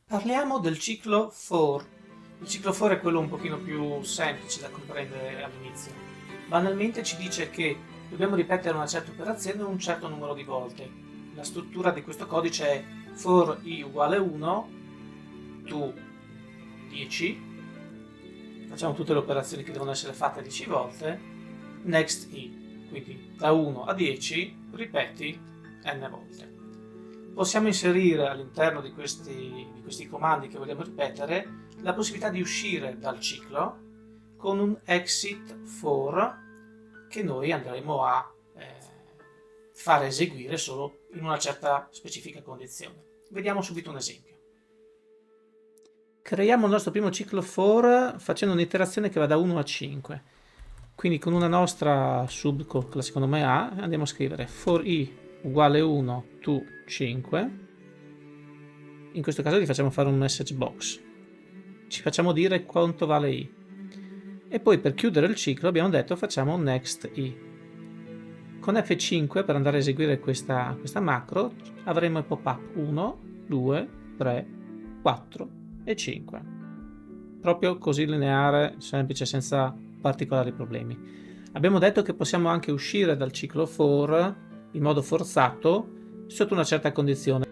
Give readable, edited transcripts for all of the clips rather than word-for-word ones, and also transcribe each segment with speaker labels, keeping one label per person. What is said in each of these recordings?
Speaker 1: Parliamo del ciclo for. Il ciclo for è quello un pochino più semplice da comprendere all'inizio. Banalmente ci dice che dobbiamo ripetere una certa operazione un certo numero di volte. La struttura di questo codice è for i uguale 1 to 10. Facciamo tutte le operazioni che devono essere fatte 10 volte. Next i. Quindi da 1 a 10 ripeti n volte. Possiamo inserire all'interno di questi comandi che vogliamo ripetere la possibilità di uscire dal ciclo con un exit for che noi andremo a fare eseguire solo in una certa specifica condizione. Vediamo subito un esempio. Creiamo il nostro primo ciclo for facendo un'iterazione che va da 1 a 5. Quindi con una nostra subclasse secondo me A andiamo a scrivere for i uguale 1 to 5. In questo caso gli facciamo fare un message box. Ci facciamo dire quanto vale i. E poi per chiudere il ciclo abbiamo detto facciamo next i. Con F5 per andare a eseguire questa macro avremo il pop-up 1, 2, 3, 4 e 5. Proprio così lineare, semplice, senza particolari problemi. Abbiamo detto che possiamo anche uscire dal ciclo for in modo forzato sotto una certa condizione.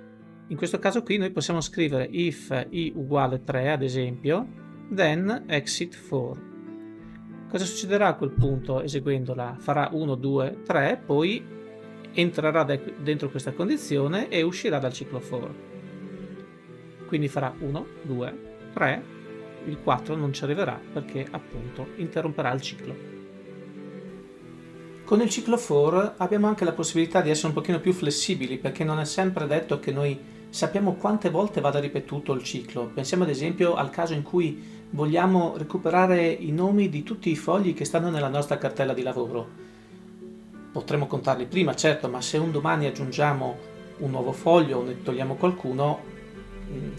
Speaker 1: In questo caso qui noi possiamo scrivere if i uguale 3 ad esempio, then exit for. Cosa succederà a quel punto eseguendola? Farà 1, 2, 3, poi entrerà dentro questa condizione e uscirà dal ciclo for. Quindi farà 1, 2, 3, il 4 non ci arriverà perché appunto interromperà il ciclo. Con il ciclo for abbiamo anche la possibilità di essere un pochino più flessibili perché non è sempre detto che noi sappiamo quante volte vada ripetuto il ciclo. Pensiamo ad esempio al caso in cui vogliamo recuperare i nomi di tutti i fogli che stanno nella nostra cartella di lavoro. Potremmo contarli prima, certo, ma se un domani aggiungiamo un nuovo foglio o ne togliamo qualcuno,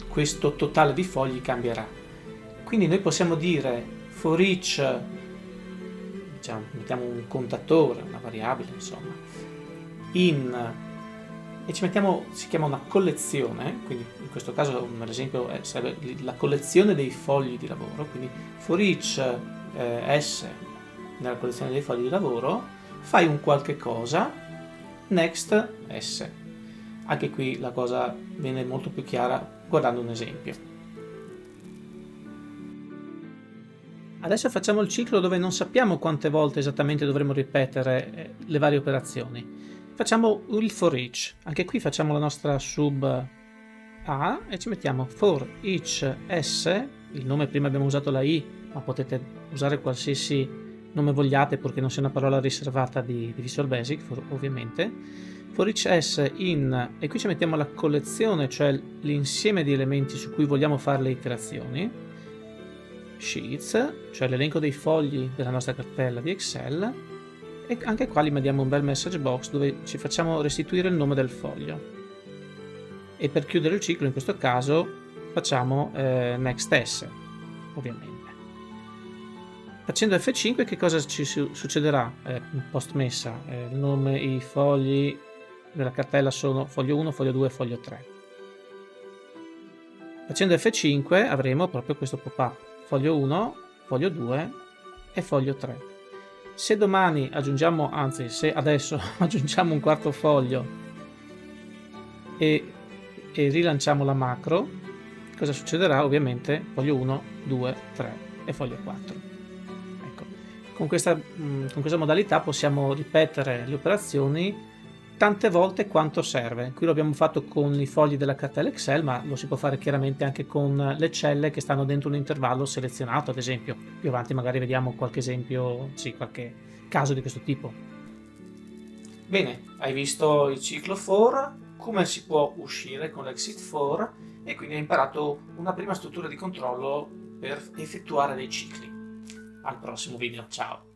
Speaker 1: questo totale di fogli cambierà. Quindi noi possiamo dire for each, mettiamo un contatore, una variabile, insomma, e ci mettiamo, si chiama una collezione, quindi in questo caso nell'esempio sarebbe la collezione dei fogli di lavoro, quindi for each s nella collezione dei fogli di lavoro fai un qualche cosa, next s. Anche qui la cosa viene molto più chiara guardando un esempio. Adesso facciamo il ciclo dove non sappiamo quante volte esattamente dovremo ripetere le varie operazioni. Facciamo il for each. Anche qui facciamo la nostra sub A e ci mettiamo for each s. Il nome prima abbiamo usato la i, ma potete usare qualsiasi nome vogliate purché non sia una parola riservata di Visual Basic, ovviamente. For each s in, e qui ci mettiamo la collezione, cioè l'insieme di elementi su cui vogliamo fare le iterazioni. Sheets, cioè l'elenco dei fogli della nostra cartella di Excel, e anche qua gli mettiamo un bel message box dove ci facciamo restituire il nome del foglio. E per chiudere il ciclo in questo caso facciamo next s, ovviamente. Facendo F5 che cosa ci succederà post messa? Il nome, i fogli della cartella sono foglio 1, foglio 2, foglio 3. Facendo F5 avremo proprio questo pop-up. Foglio 1, foglio 2 e foglio 3. Se domani aggiungiamo, anzi se adesso aggiungiamo un quarto foglio e rilanciamo la macro, cosa succederà? Ovviamente foglio 1, 2, 3 e foglio 4. Ecco. Con questa modalità possiamo ripetere le operazioni tante volte quanto serve. Qui lo abbiamo fatto con i fogli della cartella Excel, ma lo si può fare chiaramente anche con le celle che stanno dentro un intervallo selezionato, ad esempio. Più avanti magari vediamo qualche esempio, qualche caso di questo tipo. Bene, hai visto il ciclo for, come si può uscire con l'exit for e quindi hai imparato una prima struttura di controllo per effettuare dei cicli. Al prossimo video, ciao!